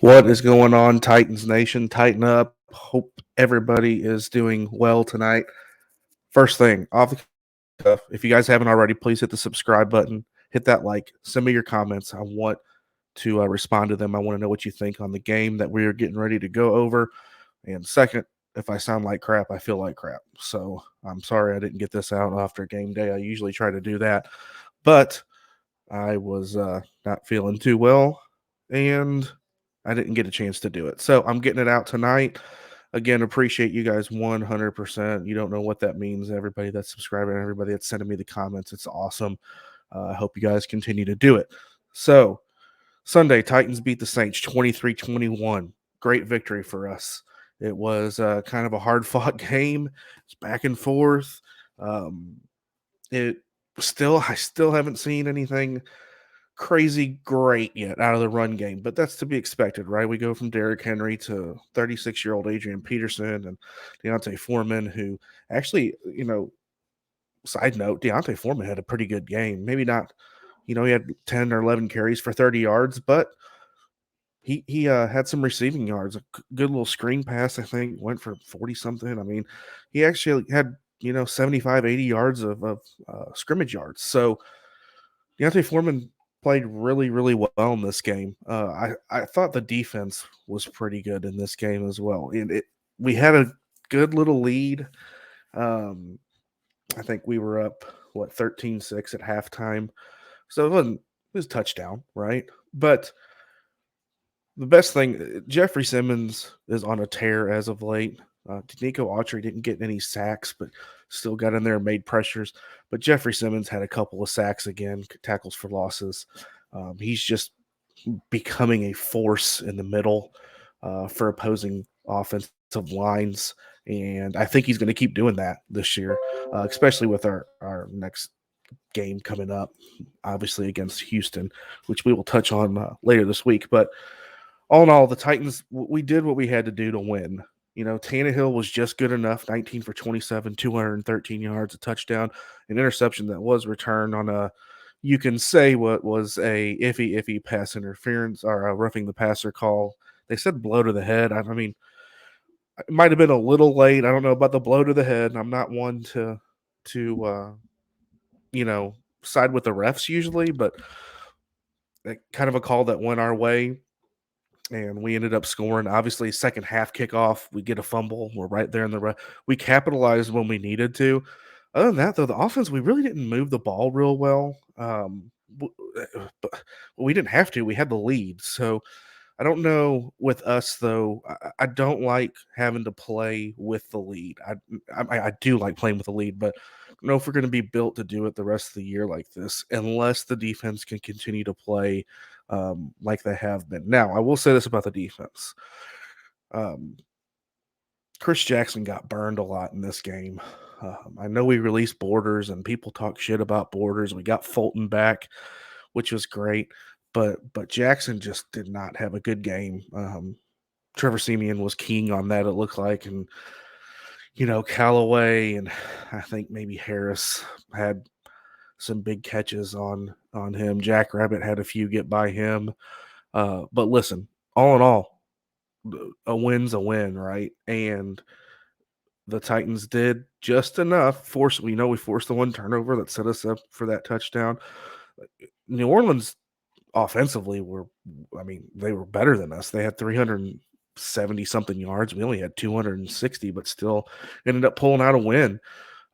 What is going on, Titans Nation? Tighten up. Hope everybody is doing well tonight. First thing, off the cuff, if you guys haven't already, please hit the subscribe button, hit that like, send me your comments. I want to respond to them. I want to know what you think on the game that we are getting ready to go over. And second, if I sound like crap, I feel like crap. So I'm sorry I didn't get this out after game day. I usually try to do that, but I was not feeling too well, and I didn't get a chance to do it. So I'm getting it out tonight. Again, appreciate you guys 100%. You don't know what that means. Everybody that's subscribing, everybody that's sending me the comments, it's awesome. I hope you guys continue to do it. So, Sunday, Titans beat the Saints 23-21. Great victory for us. It was kind of a hard fought game. It's back and forth. Um, I still haven't seen anything crazy great yet out of the run game, but that's to be expected, right? We go from Derrick Henry to 36-year-old Adrian Peterson and Deontay Foreman, who actually, side note, Deontay Foreman had a pretty good game. Maybe not, he had 10 or 11 carries for 30 yards, but he had some receiving yards. A good little screen pass, I think, went for 40 something. I mean, he actually had 75, 80 yards of scrimmage yards. So Deontay Foreman played really, really well in this game. I thought the defense was pretty good in this game as well. And we had a good little lead. Um, I think we were up 13-6 at halftime. So it was a touchdown, right? But the best thing, Jeffrey Simmons is on a tear as of late. Nico Autry didn't get any sacks, but still got in there and made pressures. But Jeffrey Simmons had a couple of sacks again, tackles for losses. He's just becoming a force in the middle for opposing offensive lines. And I think he's going to keep doing that this year, especially with our next game coming up, obviously against Houston, which we will touch on later this week. But all in all, the Titans, we did what we had to do to win. Tannehill was just good enough, 19 for 27, 213 yards, a touchdown, an interception that was returned on you can say what was a iffy pass interference or a roughing the passer call. They said blow to the head. I mean, it might have been a little late. I don't know about the blow to the head. I'm not one to side with the refs usually, but kind of a call that went our way and we ended up scoring. Obviously, second half kickoff, we get a fumble. We're right there in the we capitalized when we needed to. Other than that, though, the offense we really didn't move the ball real well. But we didn't have to. We had the lead, so I don't know with us though. I don't like having to play with the lead. I do like playing with the lead, but I don't know if we're going to be built to do it the rest of the year like this, unless the defense can continue to play like they have been. Now, I will say this about the defense: um, Chris Jackson got burned a lot in this game. I know we released Borders, and people talk shit about Borders. We got Fulton back, which was great, but Jackson just did not have a good game. Trevor Siemian was keying on that, it looked like, and Callaway and I think maybe Harris had some big catches on him. Jack Rabbit had a few get by him. But listen, all in all, a win's a win, right? And the Titans did just enough. We forced the one turnover that set us up for that touchdown. New Orleans offensively they were better than us. They had 370 something yards. We only had 260, but still ended up pulling out a win.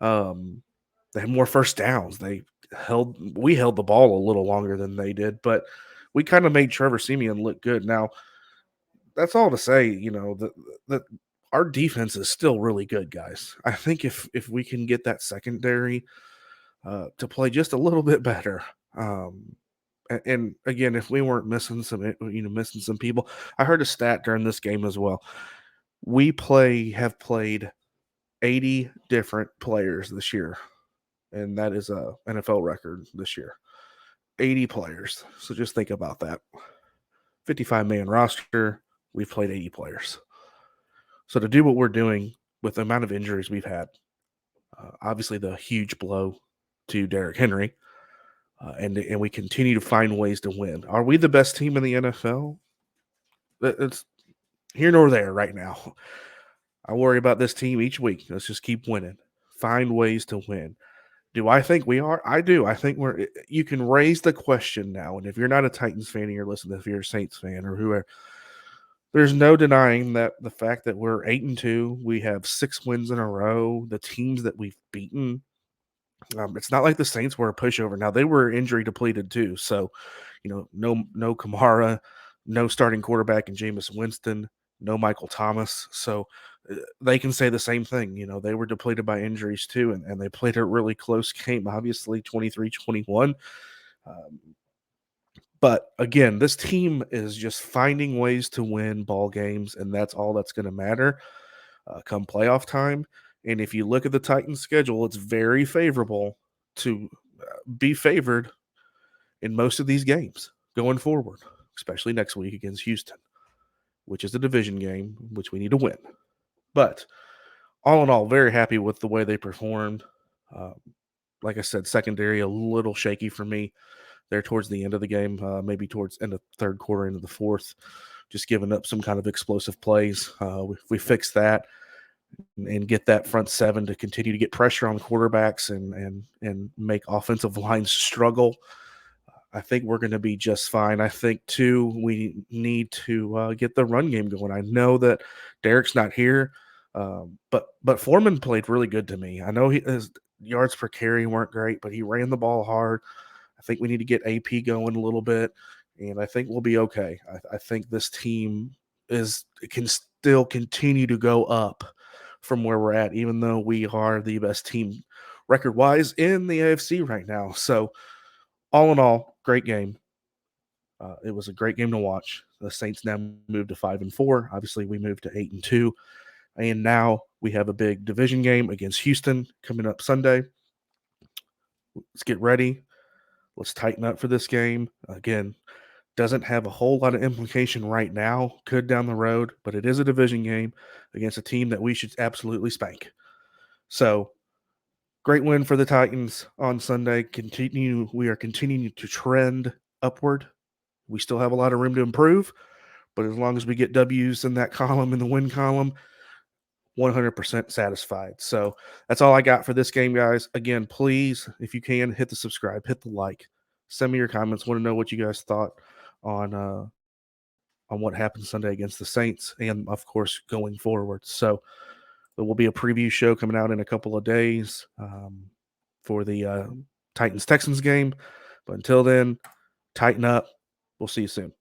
They had more first downs. We held the ball a little longer than they did, but we kind of made Trevor Siemian look good. Now, that's all to say, that our defense is still really good, guys. I think if we can get that secondary to play just a little bit better, and again, if we weren't missing some people, I heard a stat during this game as well. Have played 80 different players this year, and that is a NFL record this year. 80 players. So just think about that. 55-man roster, we've played 80 players. So to do what we're doing with the amount of injuries we've had, obviously the huge blow to Derrick Henry, and we continue to find ways to win. Are we the best team in the NFL? It's here nor there right now. I worry about this team each week. Let's just keep winning. Find ways to win. Do I think we are? I do. I think we're. You can raise the question now, and if you're not a Titans fan and you're listening, if you're a Saints fan or whoever, there's no denying that the fact that we're 8-2, we have 6 wins in a row. The teams that we've beaten, it's not like the Saints were a pushover. Now they were injury depleted too, so no Kamara, no starting quarterback in Jameis Winston, no Michael Thomas. So they can say the same thing. They were depleted by injuries too, and they played a really close game, obviously 23-21. But again, this team is just finding ways to win ball games, and that's all that's going to matter come playoff time. And if you look at the Titans' schedule, it's very favorable to be favored in most of these games going forward, especially next week against Houston, which is a division game, which we need to win. But all in all, very happy with the way they performed. Like I said, secondary a little shaky for me there towards the end of the game, maybe towards end of third quarter into the fourth, just giving up some kind of explosive plays. We fix that and get that front seven to continue to get pressure on the quarterbacks and make offensive lines struggle. I think we're going to be just fine. I think, too, we need to get the run game going. I know that Derek's not here, but Foreman played really good to me. I know his yards per carry weren't great, but he ran the ball hard. I think we need to get AP going a little bit, and I think we'll be okay. I think this team can still continue to go up from where we're at, even though we are the best team record-wise in the AFC right now. So, all in all, great game. It was a great game to watch. The Saints now moved to 5-4. Obviously, we moved to 8-2, and now we have a big division game against Houston coming up Sunday. Let's get ready. Let's tighten up for this game. Again, doesn't have a whole lot of implication right now. Could down the road, but it is a division game against a team that we should absolutely spank. So, great win for the Titans on Sunday. We are continuing to trend upward. We still have a lot of room to improve, but as long as we get W's in that column, in the win column, 100% satisfied. So that's all I got for this game, guys. Again, please, if you can, hit the subscribe, hit the like, send me your comments. Want to know what you guys thought on what happened Sunday against the Saints, and of course going forward. So there will be a preview show coming out in a couple of days for the Titans-Texans game. But until then, tighten up. We'll see you soon.